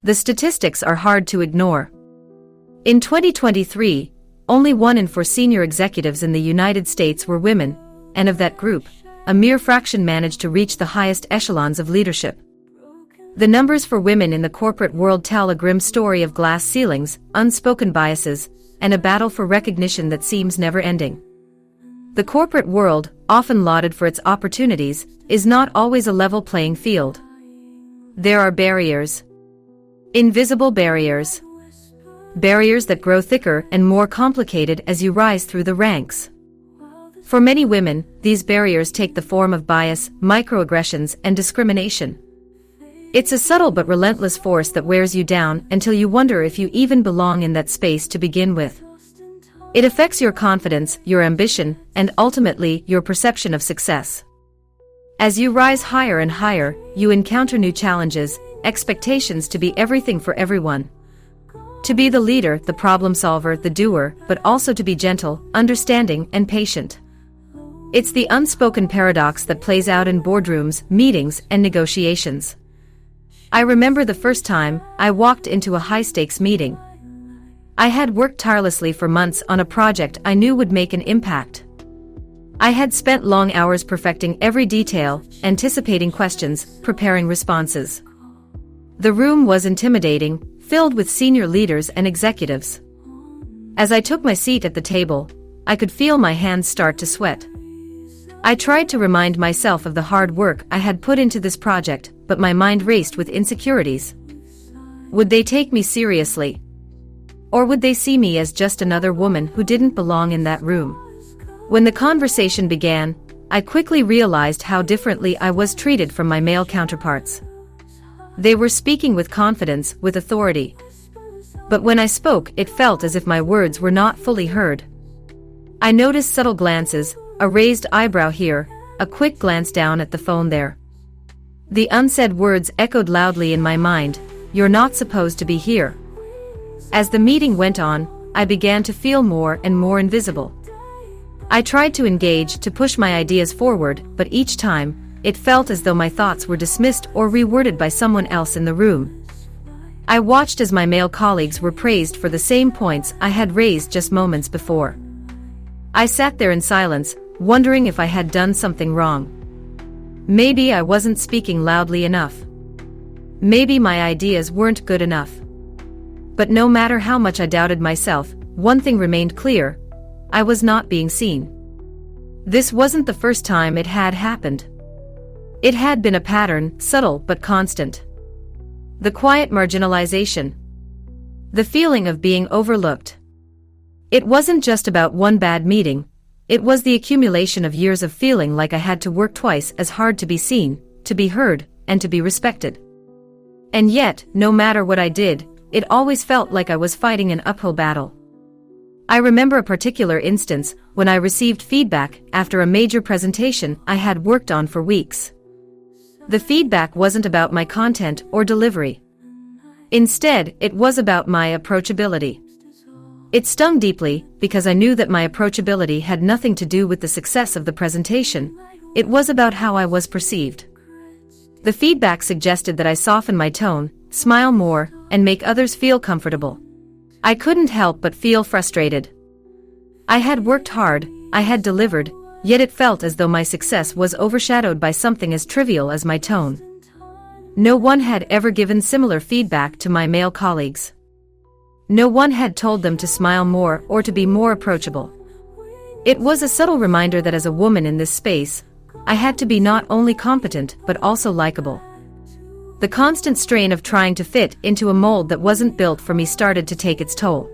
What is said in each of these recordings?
The statistics are hard to ignore. In 2023, only 1 in 4 senior executives in the United States were women, and of that group, a mere fraction managed to reach the highest echelons of leadership. The numbers for women in the corporate world tell a grim story of glass ceilings, unspoken biases, and a battle for recognition that seems never-ending. The corporate world, often lauded for its opportunities, is not always a level playing field. There are barriers. Invisible barriers. Barriers that grow thicker and more complicated as you rise through the ranks. For many women, these barriers take the form of bias, microaggressions, and discrimination. It's a subtle but relentless force that wears you down until you wonder if you even belong in that space to begin with. It affects your confidence, your ambition, and ultimately, your perception of success. As you rise higher and higher, you encounter new challenges, expectations to be everything for everyone. To be the leader, the problem solver, the doer, but also to be gentle, understanding, and patient. It's the unspoken paradox that plays out in boardrooms, meetings, and negotiations. I remember the first time I walked into a high-stakes meeting. I had worked tirelessly for months on a project I knew would make an impact. I had spent long hours perfecting every detail, anticipating questions, preparing responses. The room was intimidating, filled with senior leaders and executives. As I took my seat at the table, I could feel my hands start to sweat. I tried to remind myself of the hard work I had put into this project, but my mind raced with insecurities. Would they take me seriously? Or would they see me as just another woman who didn't belong in that room? When the conversation began, I quickly realized how differently I was treated from my male counterparts. They were speaking with confidence, with authority. But when I spoke, it felt as if my words were not fully heard. I noticed subtle glances, a raised eyebrow here, a quick glance down at the phone there. The unsaid words echoed loudly in my mind, "You're not supposed to be here." As the meeting went on, I began to feel more and more invisible. I tried to engage, to push my ideas forward, but each time, it felt as though my thoughts were dismissed or reworded by someone else in the room. I watched as my male colleagues were praised for the same points I had raised just moments before. I sat there in silence, wondering if I had done something wrong. Maybe I wasn't speaking loudly enough. Maybe my ideas weren't good enough. But no matter how much I doubted myself, one thing remained clear: I was not being seen. This wasn't the first time it had happened. It had been a pattern, subtle but constant. The quiet marginalization. The feeling of being overlooked. It wasn't just about one bad meeting, it was the accumulation of years of feeling like I had to work twice as hard to be seen, to be heard, and to be respected. And yet, no matter what I did, it always felt like I was fighting an uphill battle. I remember a particular instance when I received feedback after a major presentation I had worked on for weeks. The feedback wasn't about my content or delivery. Instead, it was about my approachability. It stung deeply because I knew that my approachability had nothing to do with the success of the presentation. It was about how I was perceived. The feedback suggested that I soften my tone, smile more, and make others feel comfortable. I couldn't help but feel frustrated. I had worked hard, I had delivered, yet it felt as though my success was overshadowed by something as trivial as my tone. No one had ever given similar feedback to my male colleagues. No one had told them to smile more or to be more approachable. It was a subtle reminder that as a woman in this space, I had to be not only competent but also likable. The constant strain of trying to fit into a mold that wasn't built for me started to take its toll.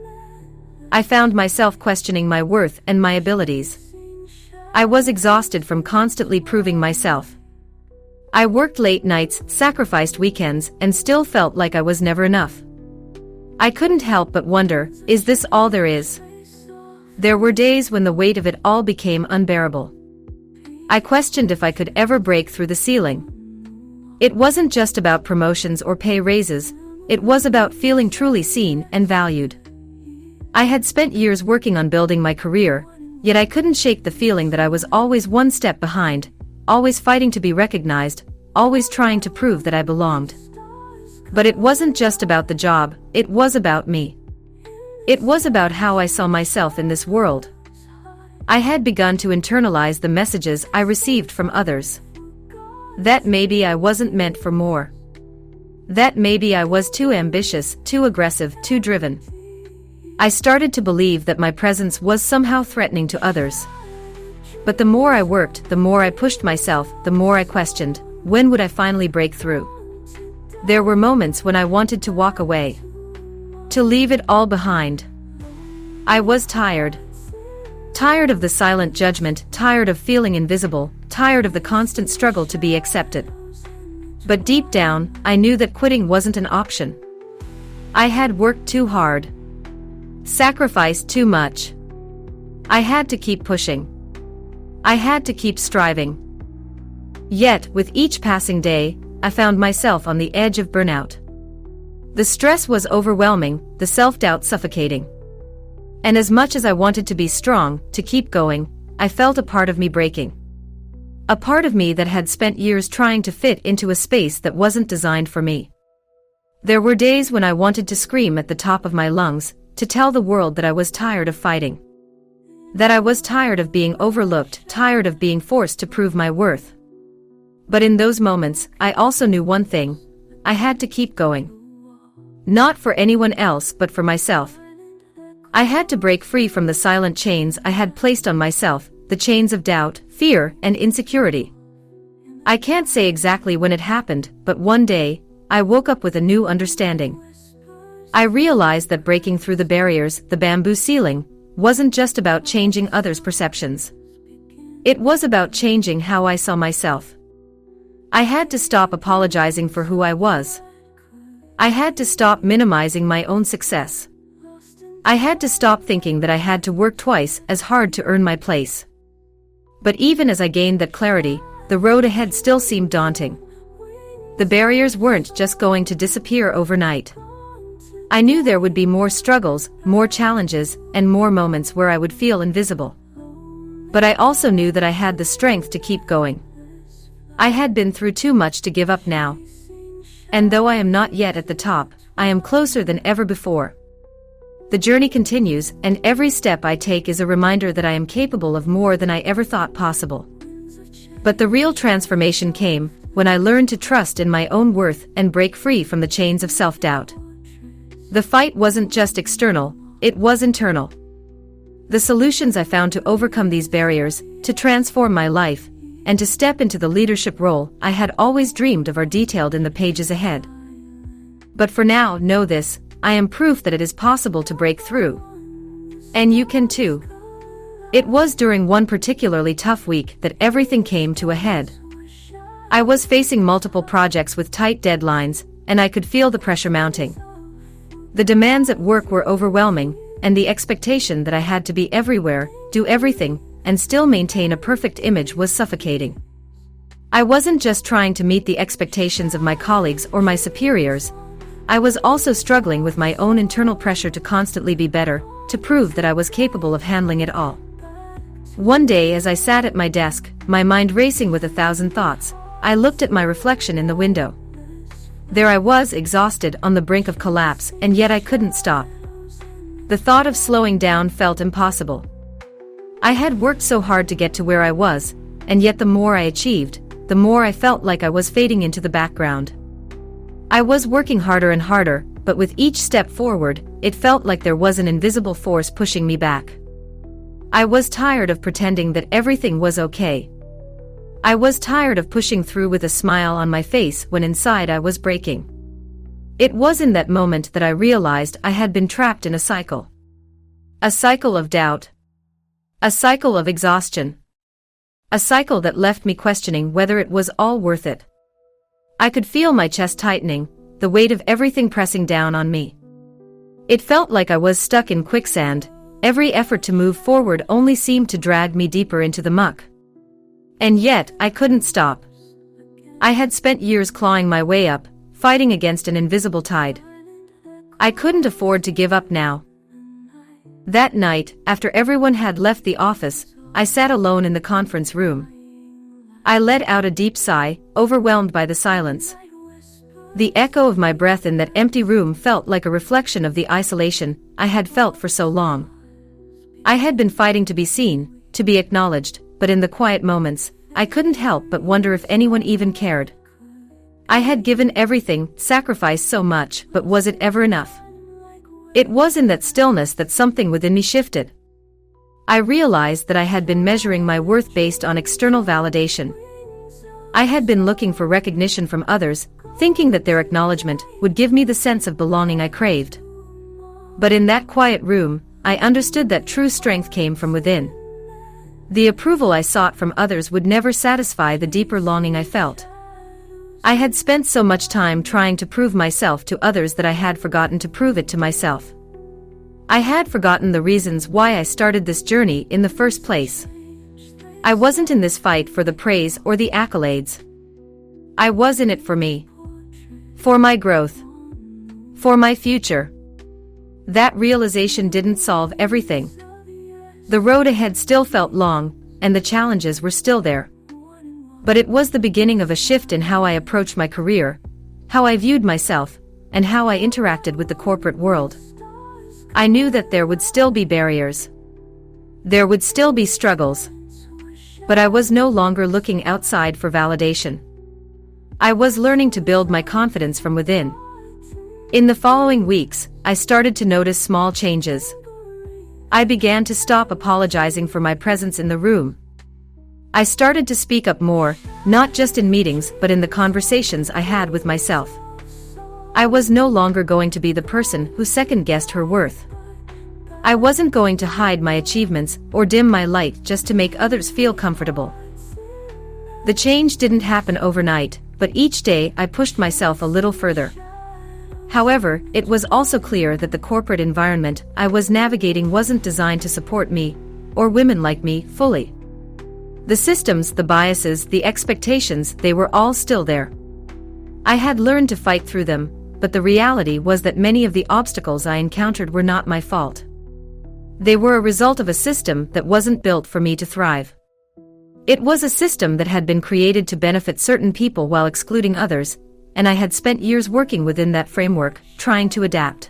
I found myself questioning my worth and my abilities. I was exhausted from constantly proving myself. I worked late nights, sacrificed weekends, and still felt like I was never enough. I couldn't help but wonder, is this all there is? There were days when the weight of it all became unbearable. I questioned if I could ever break through the ceiling. It wasn't just about promotions or pay raises, it was about feeling truly seen and valued. I had spent years working on building my career, yet I couldn't shake the feeling that I was always one step behind, always fighting to be recognized, always trying to prove that I belonged. But it wasn't just about the job, it was about me. It was about how I saw myself in this world. I had begun to internalize the messages I received from others. That maybe I wasn't meant for more. That maybe I was too ambitious, too aggressive, too driven. I started to believe that my presence was somehow threatening to others. But the more I worked, the more I pushed myself, the more I questioned, when would I finally break through? There were moments when I wanted to walk away. To leave it all behind. I was tired. Tired of the silent judgment, tired of feeling invisible, tired of the constant struggle to be accepted. But deep down, I knew that quitting wasn't an option. I had worked too hard. Sacrificed too much. I had to keep pushing. I had to keep striving. Yet, with each passing day, I found myself on the edge of burnout. The stress was overwhelming, the self-doubt suffocating. And as much as I wanted to be strong, to keep going, I felt a part of me breaking. A part of me that had spent years trying to fit into a space that wasn't designed for me. There were days when I wanted to scream at the top of my lungs, to tell the world that I was tired of fighting. That I was tired of being overlooked, tired of being forced to prove my worth. But in those moments, I also knew one thing: I had to keep going. Not for anyone else but for myself. I had to break free from the silent chains I had placed on myself, the chains of doubt, fear, and insecurity. I can't say exactly when it happened, but one day, I woke up with a new understanding. I realized that breaking through the barriers, the bamboo ceiling, wasn't just about changing others' perceptions. It was about changing how I saw myself. I had to stop apologizing for who I was. I had to stop minimizing my own success. I had to stop thinking that I had to work twice as hard to earn my place. But even as I gained that clarity, the road ahead still seemed daunting. The barriers weren't just going to disappear overnight. I knew there would be more struggles, more challenges, and more moments where I would feel invisible. But I also knew that I had the strength to keep going. I had been through too much to give up now. And though I am not yet at the top, I am closer than ever before. The journey continues, and every step I take is a reminder that I am capable of more than I ever thought possible. But the real transformation came when I learned to trust in my own worth and break free from the chains of self-doubt. The fight wasn't just external, it was internal. The solutions I found to overcome these barriers, to transform my life, and to step into the leadership role I had always dreamed of are detailed in the pages ahead. But for now, know this: I am proof that it is possible to break through. And you can too. It was during one particularly tough week that everything came to a head. I was facing multiple projects with tight deadlines, and I could feel the pressure mounting. The demands at work were overwhelming, and the expectation that I had to be everywhere, do everything, and still maintain a perfect image was suffocating. I wasn't just trying to meet the expectations of my colleagues or my superiors. I was also struggling with my own internal pressure to constantly be better, to prove that I was capable of handling it all. One day, as I sat at my desk, my mind racing with 1,000 thoughts, I looked at my reflection in the window. There I was, exhausted, on the brink of collapse, and yet I couldn't stop. The thought of slowing down felt impossible. I had worked so hard to get to where I was, and yet the more I achieved, the more I felt like I was fading into the background. I was working harder and harder, but with each step forward, it felt like there was an invisible force pushing me back. I was tired of pretending that everything was okay. I was tired of pushing through with a smile on my face when inside I was breaking. It was in that moment that I realized I had been trapped in a cycle. A cycle of doubt. A cycle of exhaustion. A cycle that left me questioning whether it was all worth it. I could feel my chest tightening, the weight of everything pressing down on me. It felt like I was stuck in quicksand. Every effort to move forward only seemed to drag me deeper into the muck. And yet, I couldn't stop. I had spent years clawing my way up, fighting against an invisible tide. I couldn't afford to give up now. That night, after everyone had left the office, I sat alone in the conference room. I let out a deep sigh, overwhelmed by the silence. The echo of my breath in that empty room felt like a reflection of the isolation I had felt for so long. I had been fighting to be seen, to be acknowledged, but in the quiet moments, I couldn't help but wonder if anyone even cared. I had given everything, sacrificed so much, but was it ever enough? It was in that stillness that something within me shifted. I realized that I had been measuring my worth based on external validation. I had been looking for recognition from others, thinking that their acknowledgement would give me the sense of belonging I craved. But in that quiet room, I understood that true strength came from within. The approval I sought from others would never satisfy the deeper longing I felt. I had spent so much time trying to prove myself to others that I had forgotten to prove it to myself. I had forgotten the reasons why I started this journey in the first place. I wasn't in this fight for the praise or the accolades. I was in it for me. For my growth. For my future. That realization didn't solve everything. The road ahead still felt long, and the challenges were still there. But it was the beginning of a shift in how I approached my career, how I viewed myself, and how I interacted with the corporate world. I knew that there would still be barriers. There would still be struggles. But I was no longer looking outside for validation. I was learning to build my confidence from within. In the following weeks, I started to notice small changes. I began to stop apologizing for my presence in the room. I started to speak up more, not just in meetings but in the conversations I had with myself. I was no longer going to be the person who second-guessed her worth. I wasn't going to hide my achievements or dim my light just to make others feel comfortable. The change didn't happen overnight, but each day I pushed myself a little further. However, it was also clear that the corporate environment I was navigating wasn't designed to support me, or women like me, fully. The systems, the biases, the expectations, they were all still there. I had learned to fight through them, but the reality was that many of the obstacles I encountered were not my fault. They were a result of a system that wasn't built for me to thrive. It was a system that had been created to benefit certain people while excluding others, and I had spent years working within that framework, trying to adapt.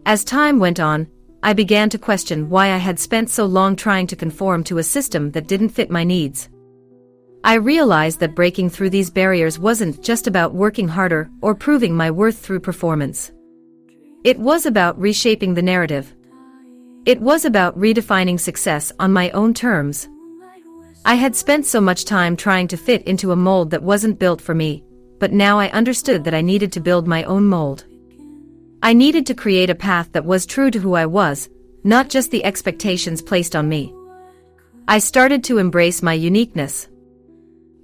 As time went on, I began to question why I had spent so long trying to conform to a system that didn't fit my needs. I realized that breaking through these barriers wasn't just about working harder or proving my worth through performance. It was about reshaping the narrative. It was about redefining success on my own terms. I had spent so much time trying to fit into a mold that wasn't built for me, but now I understood that I needed to build my own mold. I needed to create a path that was true to who I was, not just the expectations placed on me. I started to embrace my uniqueness.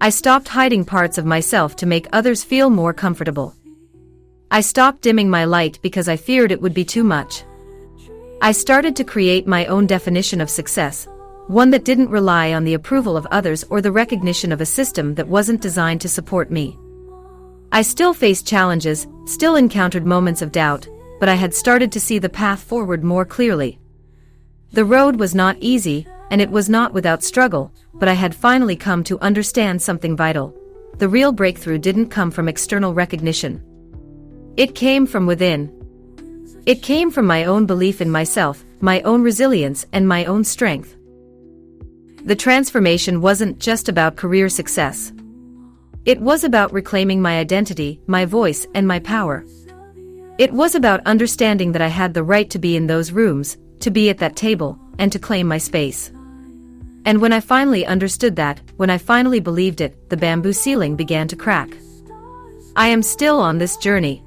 I stopped hiding parts of myself to make others feel more comfortable. I stopped dimming my light because I feared it would be too much. I started to create my own definition of success, one that didn't rely on the approval of others or the recognition of a system that wasn't designed to support me. I still faced challenges, still encountered moments of doubt, but I had started to see the path forward more clearly. The road was not easy, and it was not without struggle, but I had finally come to understand something vital. The real breakthrough didn't come from external recognition. It came from within. It came from my own belief in myself, my own resilience, and my own strength. The transformation wasn't just about career success. It was about reclaiming my identity, my voice, and my power. It was about understanding that I had the right to be in those rooms, to be at that table, and to claim my space. And when I finally understood that, when I finally believed it, the bamboo ceiling began to crack. I am still on this journey.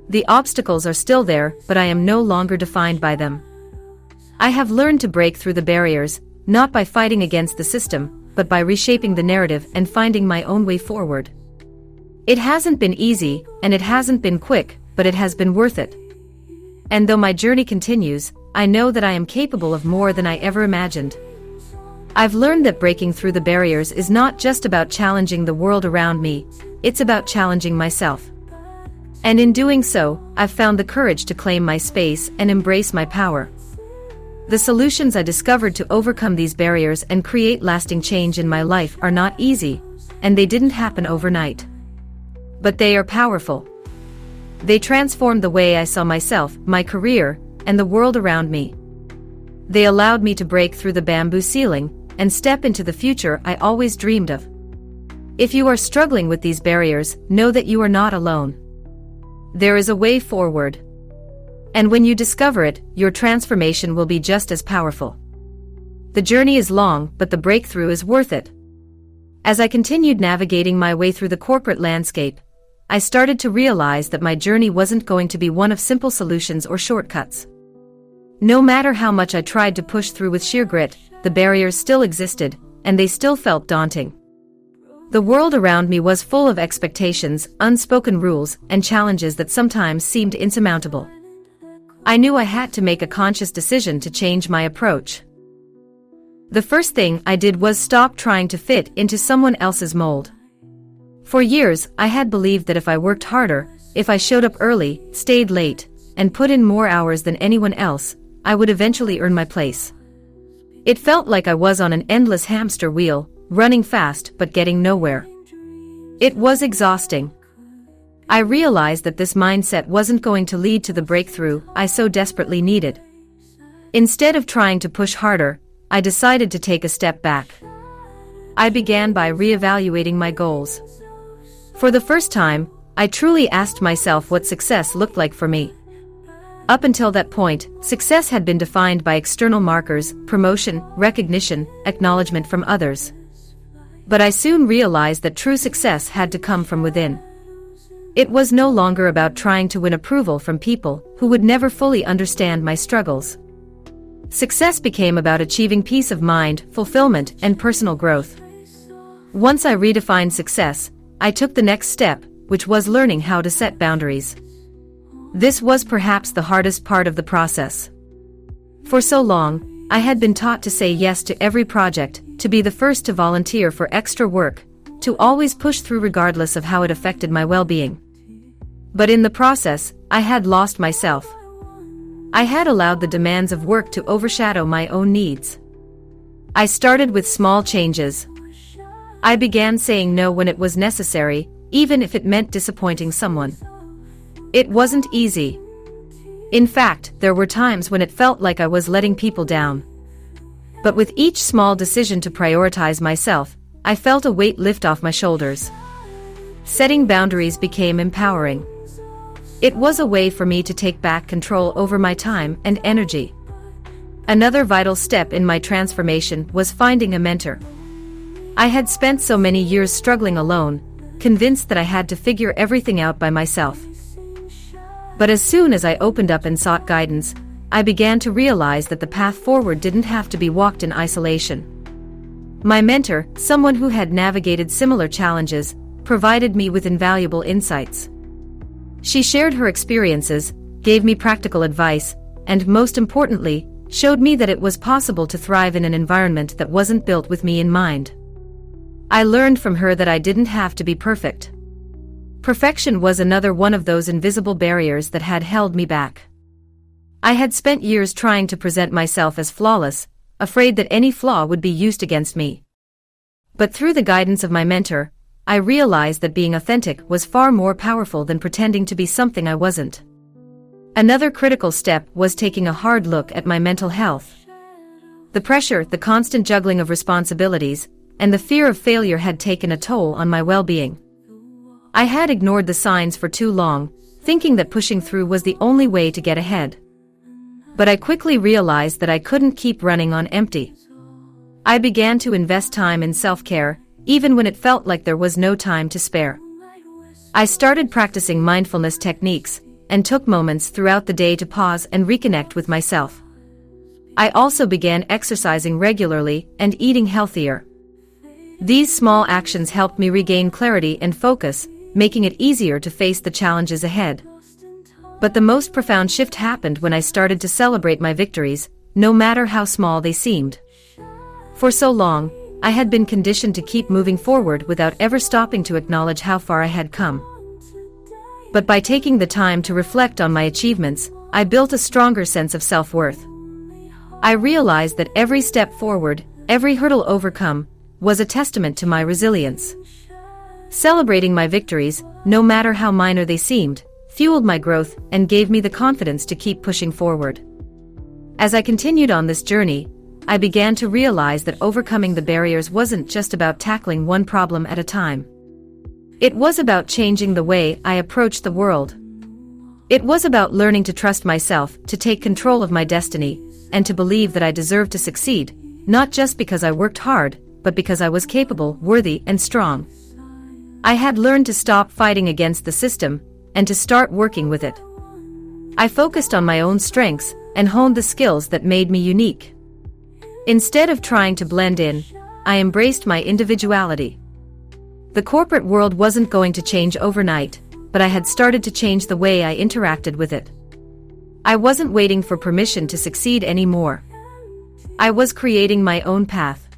The obstacles are still there, but I am no longer defined by them. I have learned to break through the barriers, not by fighting against the system, but by reshaping the narrative and finding my own way forward. It hasn't been easy, and it hasn't been quick, but it has been worth it. And though my journey continues, I know that I am capable of more than I ever imagined. I've learned that breaking through the barriers is not just about challenging the world around me, it's about challenging myself. And in doing so, I've found the courage to claim my space and embrace my power. The solutions I discovered to overcome these barriers and create lasting change in my life are not easy, and they didn't happen overnight. But they are powerful. They transformed the way I saw myself, my career, and the world around me. They allowed me to break through the bamboo ceiling and step into the future I always dreamed of. If you are struggling with these barriers, know that you are not alone. There is a way forward. And when you discover it, your transformation will be just as powerful. The journey is long, but the breakthrough is worth it. As I continued navigating my way through the corporate landscape, I started to realize that my journey wasn't going to be one of simple solutions or shortcuts. No matter how much I tried to push through with sheer grit, the barriers still existed, and they still felt daunting. The world around me was full of expectations, unspoken rules, and challenges that sometimes seemed insurmountable. I knew I had to make a conscious decision to change my approach. The first thing I did was stop trying to fit into someone else's mold. For years, I had believed that if I worked harder, if I showed up early, stayed late, and put in more hours than anyone else, I would eventually earn my place. It felt like I was on an endless hamster wheel, running fast but getting nowhere. It was exhausting. I realized that this mindset wasn't going to lead to the breakthrough I so desperately needed. Instead of trying to push harder, I decided to take a step back. I began by reevaluating my goals. For the first time, I truly asked myself what success looked like for me. Up until that point, success had been defined by external markers, promotion, recognition, acknowledgement from others. But I soon realized that true success had to come from within. It was no longer about trying to win approval from people who would never fully understand my struggles. Success became about achieving peace of mind, fulfillment, and personal growth. Once I redefined success, I took the next step, which was learning how to set boundaries. This was perhaps the hardest part of the process. For so long, I had been taught to say yes to every project, to be the first to volunteer for extra work, to always push through regardless of how it affected my well-being. But in the process, I had lost myself. I had allowed the demands of work to overshadow my own needs. I started with small changes. I began saying no when it was necessary, even if it meant disappointing someone. It wasn't easy. In fact, there were times when it felt like I was letting people down. But with each small decision to prioritize myself, I felt a weight lift off my shoulders. Setting boundaries became empowering. It was a way for me to take back control over my time and energy. Another vital step in my transformation was finding a mentor. I had spent so many years struggling alone, convinced that I had to figure everything out by myself. But as soon as I opened up and sought guidance, I began to realize that the path forward didn't have to be walked in isolation. My mentor, someone who had navigated similar challenges, provided me with invaluable insights. She shared her experiences, gave me practical advice, and most importantly, showed me that it was possible to thrive in an environment that wasn't built with me in mind. I learned from her that I didn't have to be perfect. Perfection was another one of those invisible barriers that had held me back. I had spent years trying to present myself as flawless, afraid that any flaw would be used against me. But through the guidance of my mentor, I realized that being authentic was far more powerful than pretending to be something I wasn't. Another critical step was taking a hard look at my mental health. The pressure, the constant juggling of responsibilities, and the fear of failure had taken a toll on my well-being. I had ignored the signs for too long, thinking that pushing through was the only way to get ahead. But I quickly realized that I couldn't keep running on empty. I began to invest time in self-care, even when it felt like there was no time to spare. I started practicing mindfulness techniques, and took moments throughout the day to pause and reconnect with myself. I also began exercising regularly and eating healthier. These small actions helped me regain clarity and focus, making it easier to face the challenges ahead. But the most profound shift happened when I started to celebrate my victories, no matter how small they seemed. For so long, I had been conditioned to keep moving forward without ever stopping to acknowledge how far I had come. But by taking the time to reflect on my achievements, I built a stronger sense of self-worth. I realized that every step forward, every hurdle overcome, was a testament to my resilience. Celebrating my victories, no matter how minor they seemed, fueled my growth and gave me the confidence to keep pushing forward. As I continued on this journey, I began to realize that overcoming the barriers wasn't just about tackling one problem at a time. It was about changing the way I approached the world. It was about learning to trust myself, to take control of my destiny, and to believe that I deserved to succeed, not just because I worked hard, but because I was capable, worthy, and strong. I had learned to stop fighting against the system, and to start working with it. I focused on my own strengths, and honed the skills that made me unique. Instead of trying to blend in, I embraced my individuality. The corporate world wasn't going to change overnight, but I had started to change the way I interacted with it. I wasn't waiting for permission to succeed anymore. I was creating my own path.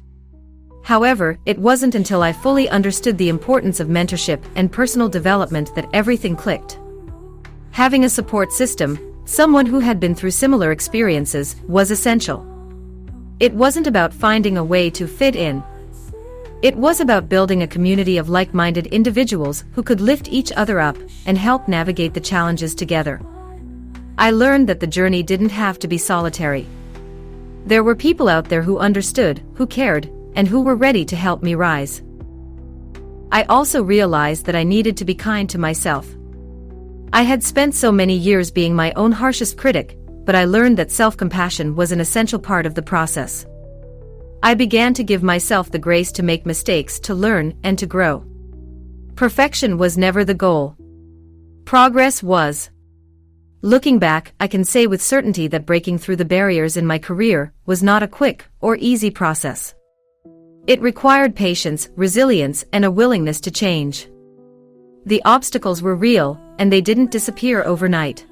However, it wasn't until I fully understood the importance of mentorship and personal development that everything clicked. Having a support system, someone who had been through similar experiences, was essential. It wasn't about finding a way to fit in. It was about building a community of like-minded individuals who could lift each other up and help navigate the challenges together. I learned that the journey didn't have to be solitary. There were people out there who understood, who cared, and who were ready to help me rise. I also realized that I needed to be kind to myself. I had spent so many years being my own harshest critic, but I learned that self-compassion was an essential part of the process. I began to give myself the grace to make mistakes, to learn, and to grow. Perfection was never the goal. Progress was. Looking back, I can say with certainty that breaking through the barriers in my career was not a quick or easy process. It required patience, resilience, and a willingness to change. The obstacles were real, and they didn't disappear overnight.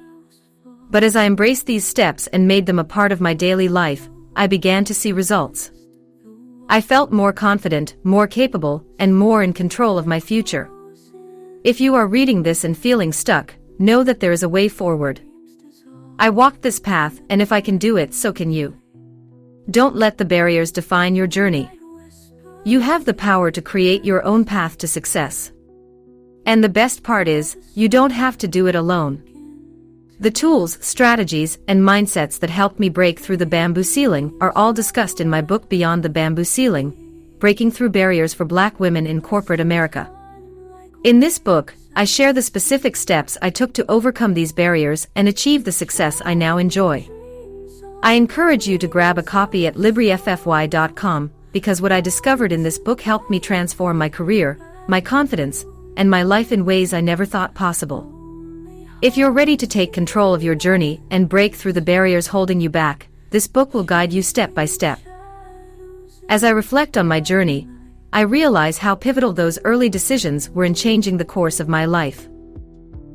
But as I embraced these steps and made them a part of my daily life, I began to see results. I felt more confident, more capable, and more in control of my future. If you are reading this and feeling stuck, know that there is a way forward. I walked this path, and if I can do it, so can you. Don't let the barriers define your journey. You have the power to create your own path to success. And the best part is, you don't have to do it alone. The tools, strategies, and mindsets that helped me break through the bamboo ceiling are all discussed in my book Beyond the Bamboo Ceiling, Breaking Through Barriers for Black Women in Corporate America. In this book, I share the specific steps I took to overcome these barriers and achieve the success I now enjoy. I encourage you to grab a copy at libriffy.com, because what I discovered in this book helped me transform my career, my confidence, and my life in ways I never thought possible. If you're ready to take control of your journey and break through the barriers holding you back, this book will guide you step by step. As I reflect on my journey, I realize how pivotal those early decisions were in changing the course of my life.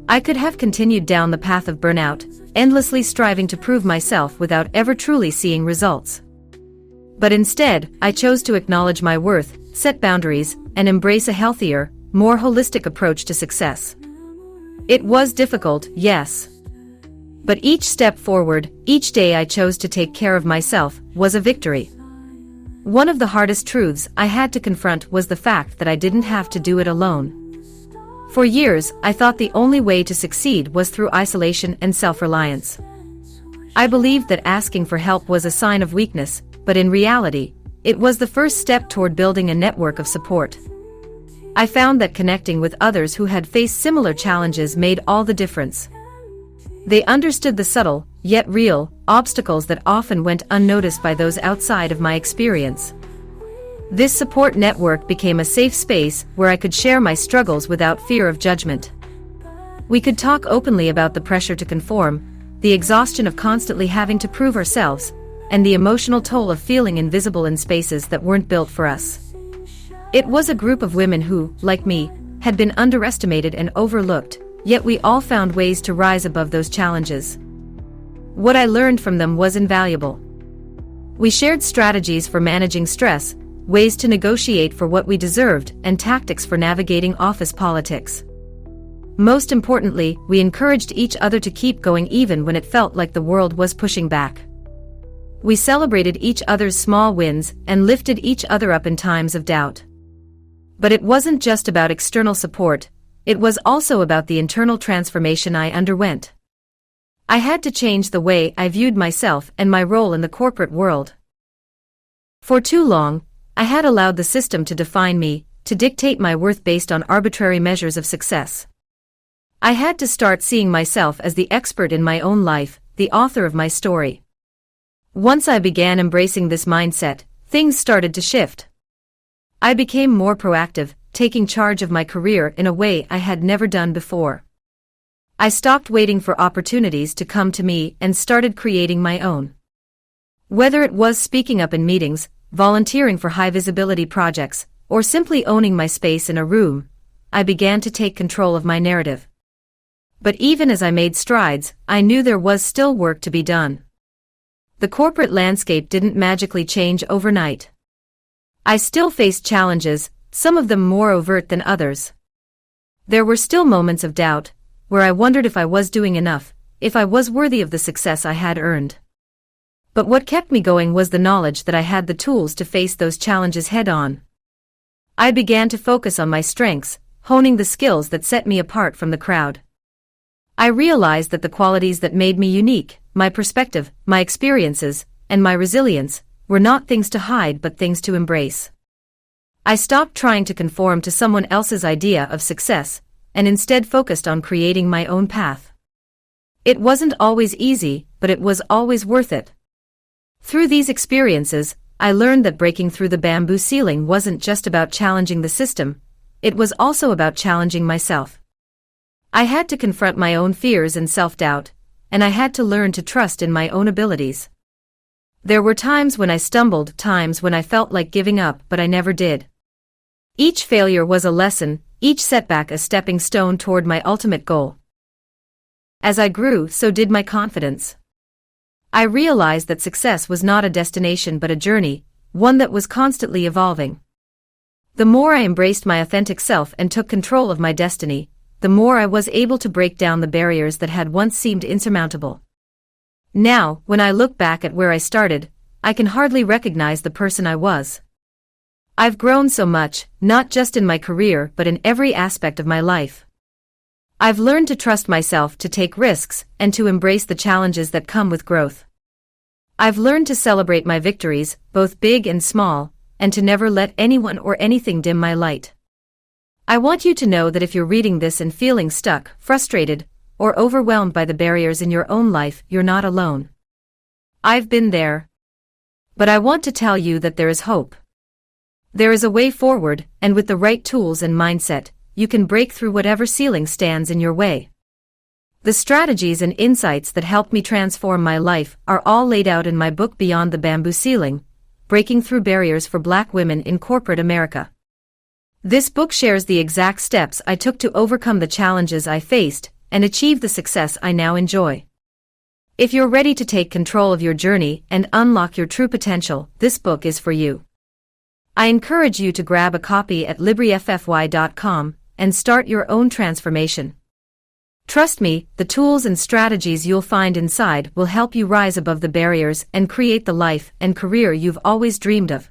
I could have continued down the path of burnout, endlessly striving to prove myself without ever truly seeing results. But instead, I chose to acknowledge my worth, set boundaries, and embrace a healthier, more holistic approach to success. It was difficult, yes. But each step forward, each day I chose to take care of myself, was a victory. One of the hardest truths I had to confront was the fact that I didn't have to do it alone. For years, I thought the only way to succeed was through isolation and self-reliance. I believed that asking for help was a sign of weakness, but in reality, it was the first step toward building a network of support. I found that connecting with others who had faced similar challenges made all the difference. They understood the subtle, yet real, obstacles that often went unnoticed by those outside of my experience. This support network became a safe space where I could share my struggles without fear of judgment. We could talk openly about the pressure to conform, the exhaustion of constantly having to prove ourselves, and the emotional toll of feeling invisible in spaces that weren't built for us. It was a group of women who, like me, had been underestimated and overlooked, yet we all found ways to rise above those challenges. What I learned from them was invaluable. We shared strategies for managing stress, ways to negotiate for what we deserved, and tactics for navigating office politics. Most importantly, we encouraged each other to keep going even when it felt like the world was pushing back. We celebrated each other's small wins and lifted each other up in times of doubt. But it wasn't just about external support, it was also about the internal transformation I underwent. I had to change the way I viewed myself and my role in the corporate world. For too long, I had allowed the system to define me, to dictate my worth based on arbitrary measures of success. I had to start seeing myself as the expert in my own life, the author of my story. Once I began embracing this mindset, things started to shift. I became more proactive, taking charge of my career in a way I had never done before. I stopped waiting for opportunities to come to me and started creating my own. Whether it was speaking up in meetings, volunteering for high-visibility projects, or simply owning my space in a room, I began to take control of my narrative. But even as I made strides, I knew there was still work to be done. The corporate landscape didn't magically change overnight. I still faced challenges, some of them more overt than others. There were still moments of doubt, where I wondered if I was doing enough, if I was worthy of the success I had earned. But what kept me going was the knowledge that I had the tools to face those challenges head-on. I began to focus on my strengths, honing the skills that set me apart from the crowd. I realized that the qualities that made me unique, my perspective, my experiences, and my resilience, were not things to hide but things to embrace. I stopped trying to conform to someone else's idea of success, and instead focused on creating my own path. It wasn't always easy, but it was always worth it. Through these experiences, I learned that breaking through the bamboo ceiling wasn't just about challenging the system, it was also about challenging myself. I had to confront my own fears and self-doubt, and I had to learn to trust in my own abilities. There were times when I stumbled, times when I felt like giving up, but I never did. Each failure was a lesson, each setback a stepping stone toward my ultimate goal. As I grew, so did my confidence. I realized that success was not a destination but a journey, one that was constantly evolving. The more I embraced my authentic self and took control of my destiny, the more I was able to break down the barriers that had once seemed insurmountable. Now, when I look back at where I started, I can hardly recognize the person I was. I've grown so much, not just in my career but in every aspect of my life. I've learned to trust myself, to take risks, and to embrace the challenges that come with growth. I've learned to celebrate my victories, both big and small, and to never let anyone or anything dim my light. I want you to know that if you're reading this and feeling stuck, frustrated, or overwhelmed by the barriers in your own life, you're not alone. I've been there. But I want to tell you that there is hope. There is a way forward, and with the right tools and mindset, you can break through whatever ceiling stands in your way. The strategies and insights that helped me transform my life are all laid out in my book Beyond the Bamboo Ceiling, Breaking Through Barriers for Black Women in Corporate America. This book shares the exact steps I took to overcome the challenges I faced and achieve the success I now enjoy. If you're ready to take control of your journey and unlock your true potential, this book is for you. I encourage you to grab a copy at libriffy.com and start your own transformation. Trust me, the tools and strategies you'll find inside will help you rise above the barriers and create the life and career you've always dreamed of.